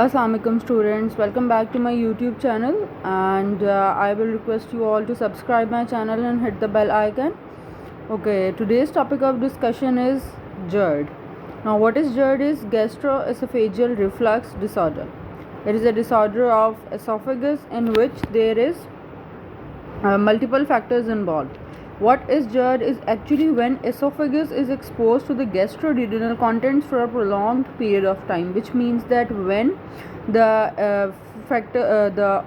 Assalamualaikum students, welcome back to my YouTube channel, and I will request you all to subscribe my channel and hit the bell icon. Okay, today's topic of discussion is Gerd. Now what is Gerd? Is gastroesophageal reflux disorder. It is a disorder of esophagus in which there is multiple factors involved. What is GERD is actually when esophagus is exposed to the gastroduodenal contents for a prolonged period of time, which means that when the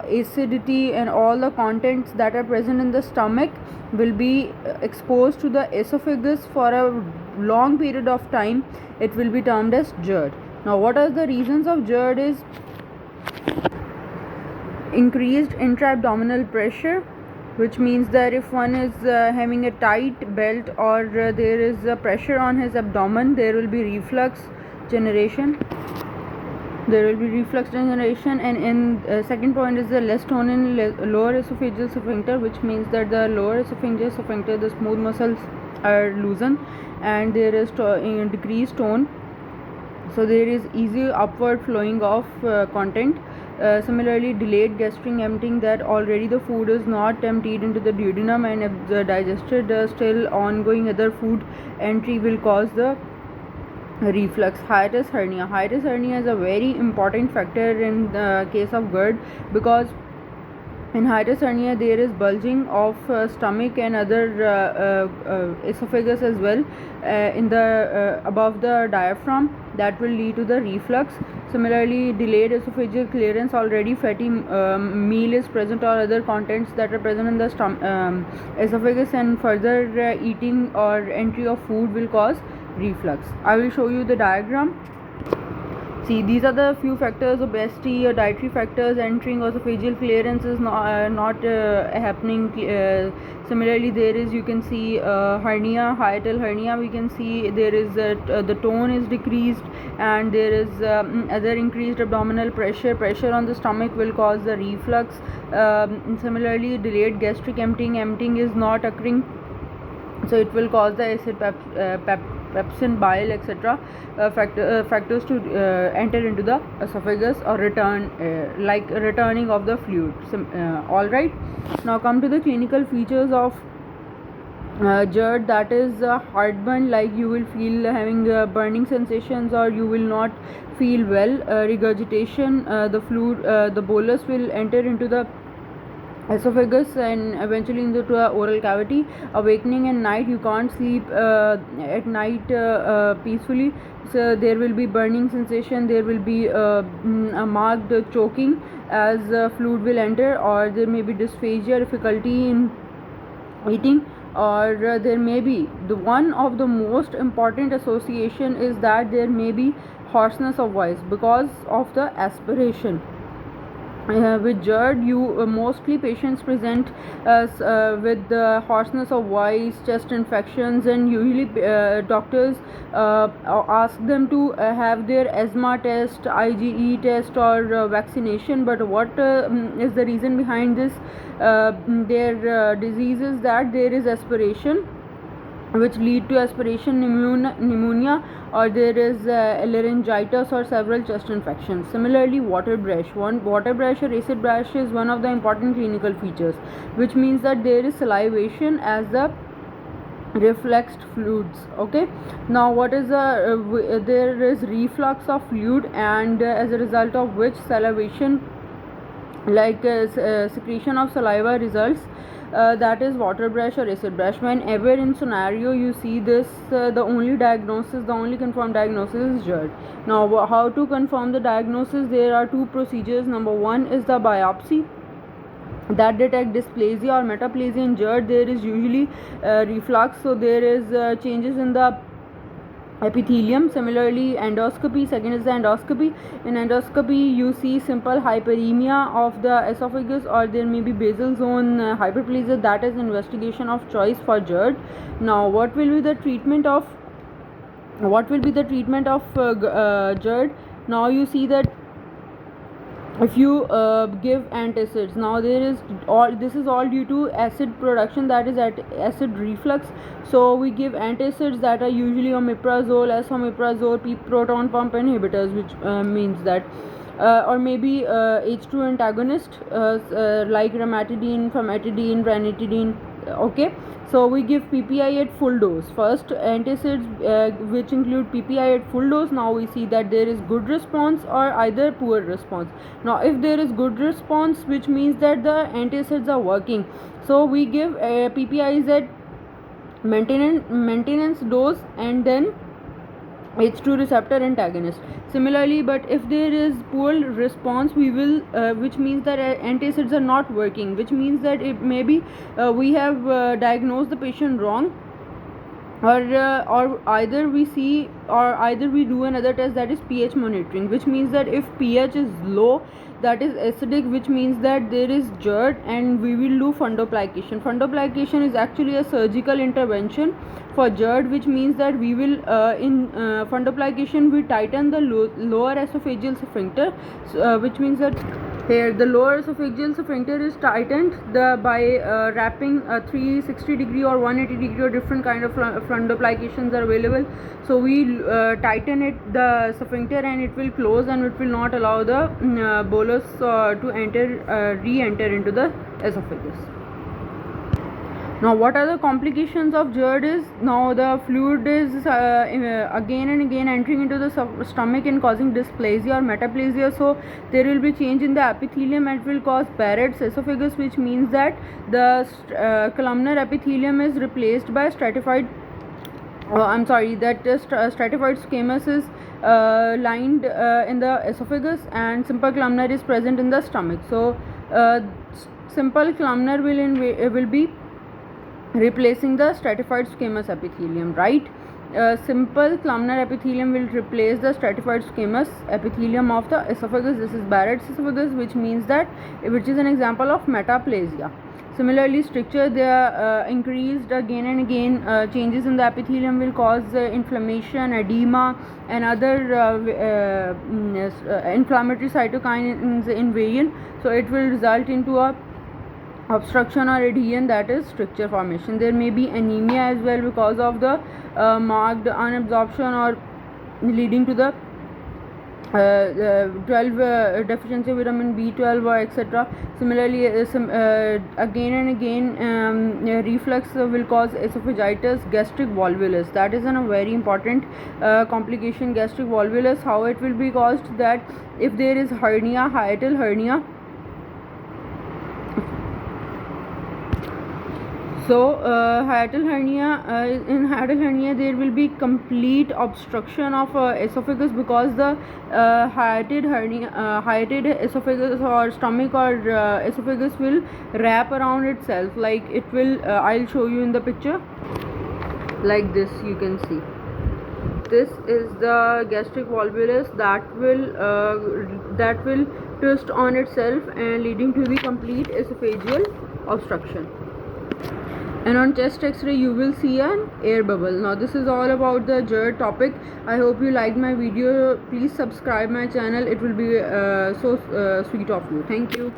acidity and all the contents that are present in the stomach will be exposed to the esophagus for a long period of time, it will be termed as GERD. Now what are the reasons of GERD? Is increased intra-abdominal pressure, which means that if one is having a tight belt or there is pressure on his abdomen, there will be reflux generation. And in second point is the less tone in lower esophageal sphincter, which means that the lower esophageal sphincter, the smooth muscles are loosened and there is decreased tone, so there is easy upward flowing of content. Similarly, delayed gastric emptying, that already the food is not emptied into the duodenum and if digested, still ongoing other food entry will cause the reflux. Hiatus hernia is a very important factor in the case of GERD, because in hiatus hernia there is bulging of stomach and other esophagus as well in the above the diaphragm, that will lead to the reflux. Similarly, delayed esophageal clearance, already fatty meal is present or other contents that are present in the esophagus, and further eating or entry of food will cause reflux. I will show you the diagram. See, these are the few factors: obesity, dietary factors, entering esophageal clearance is not happening. Similarly, there is, you can see hernia, hiatal hernia. We can see there is the tone is decreased, and there is other increased abdominal pressure on the stomach will cause the reflux. Similarly, delayed gastric emptying is not occurring, so it will cause the acid pepsin, bile, etc. Factors to enter into the esophagus or returning of the fluid. All right, now come to the clinical features of GERD. That is heartburn, like you will feel having burning sensations or you will not feel well. Regurgitation, the fluid, the bolus will enter into the esophagus and eventually into the oral cavity. Awakening at night, you can't sleep at night peacefully, so there will be burning sensation, there will be a marked choking as fluid will enter, or there may be dysphagia, difficulty in eating, or there may be the one of the most important association is that there may be hoarseness of voice because of the aspiration. With GERD, mostly patients present with the hoarseness of voice, chest infections, and usually doctors ask them to have their asthma test, IgE test, or vaccination. But what is the reason behind this? Their disease is that there is aspiration, which lead to aspiration pneumonia, or there is laryngitis or several chest infections. Similarly, water brush or acid brush is one of the important clinical features, which means that there is salivation as the refluxed fluids. Okay, now what is there is reflux of fluid, and as a result of which salivation, like secretion of saliva results. That is water brush or acid brush. Whenever in scenario you see this, the only confirmed diagnosis is GERD. Now how to confirm the diagnosis? There are two procedures. Number one is the biopsy that detect dysplasia or metaplasia. In GERD there is usually reflux, so there is changes in the epithelium. Similarly, endoscopy, second is the endoscopy. In endoscopy you see simple hyperemia of the esophagus, or there may be basal zone hyperplasia. That is investigation of choice for GERD. Now what will be the treatment of GERD? Now you see that if you give antacids, now this is all due to acid production, that is at acid reflux. So we give antacids that are usually omeprazole, esomeprazole, proton pump inhibitors, which means that or maybe H2 antagonist like ramatidine, famotidine, ranitidine. Okay, so we give PPI at full dose. First, antacids which include PPI at full dose. Now we see that there is good response or either poor response. Now if there is good response, which means that the antacids are working, so we give PPIs at maintenance dose and then H2 receptor antagonist. Similarly, but if there is poor response, we will which means that antacids are not working, which means that it maybe we have diagnosed the patient wrong, or either we see, or either we do another test, that is pH monitoring, which means that if pH is low, that is acidic, which means that there is Gerd, and we will do fundoplication. Fundoplication is actually a surgical intervention for Gerd, which means that we will in fundoplication we tighten the lower esophageal sphincter, which means that here the lower esophageal sphincter is tightened by wrapping a 360 degree or 180 degree, or different kind of fundoplications are available. So we tighten it, the sphincter, and it will close, and it will not allow the bolus to re-enter into the esophagus. Now what are the complications of Gerd is, now the fluid is again and again entering into the stomach and causing dysplasia or metaplasia. So there will be change in the epithelium, and it will cause Barrett's esophagus, which means that the columnar epithelium is replaced by stratified stratified squamous is lined in the esophagus, and simple columnar is present in the stomach. So simple columnar will be replacing the stratified squamous epithelium, right? Simple columnar epithelium will replace the stratified squamous epithelium of the esophagus. This is Barrett's esophagus, which means that, which is an example of metaplasia. Similarly, stricture, they are increased again and again. Changes in the epithelium will cause inflammation, edema, and other inflammatory cytokines invasion. So it will result into a obstruction or adhesion, that is stricture formation. There may be anemia as well because of the marked unabsorption, or leading to the 12 deficiency of vitamin B12 or etc. Similarly, again and again reflux will cause esophagitis, gastric volvulus. That is a very important complication, gastric volvulus. How it will be caused, that if there is hernia, hiatal hernia. So hiatal hernia, in hiatal hernia there will be complete obstruction of esophagus, because the hiated esophagus or stomach or esophagus will wrap around itself, like it will I'll show you in the picture, like this. You can see this is the gastric volvulus that will twist on itself, and leading to the complete esophageal obstruction. And on chest x-ray you will see an air bubble. Now this is all about the Gerd topic. I hope you liked my video. Please subscribe my channel. It will be so sweet of you. Thank you.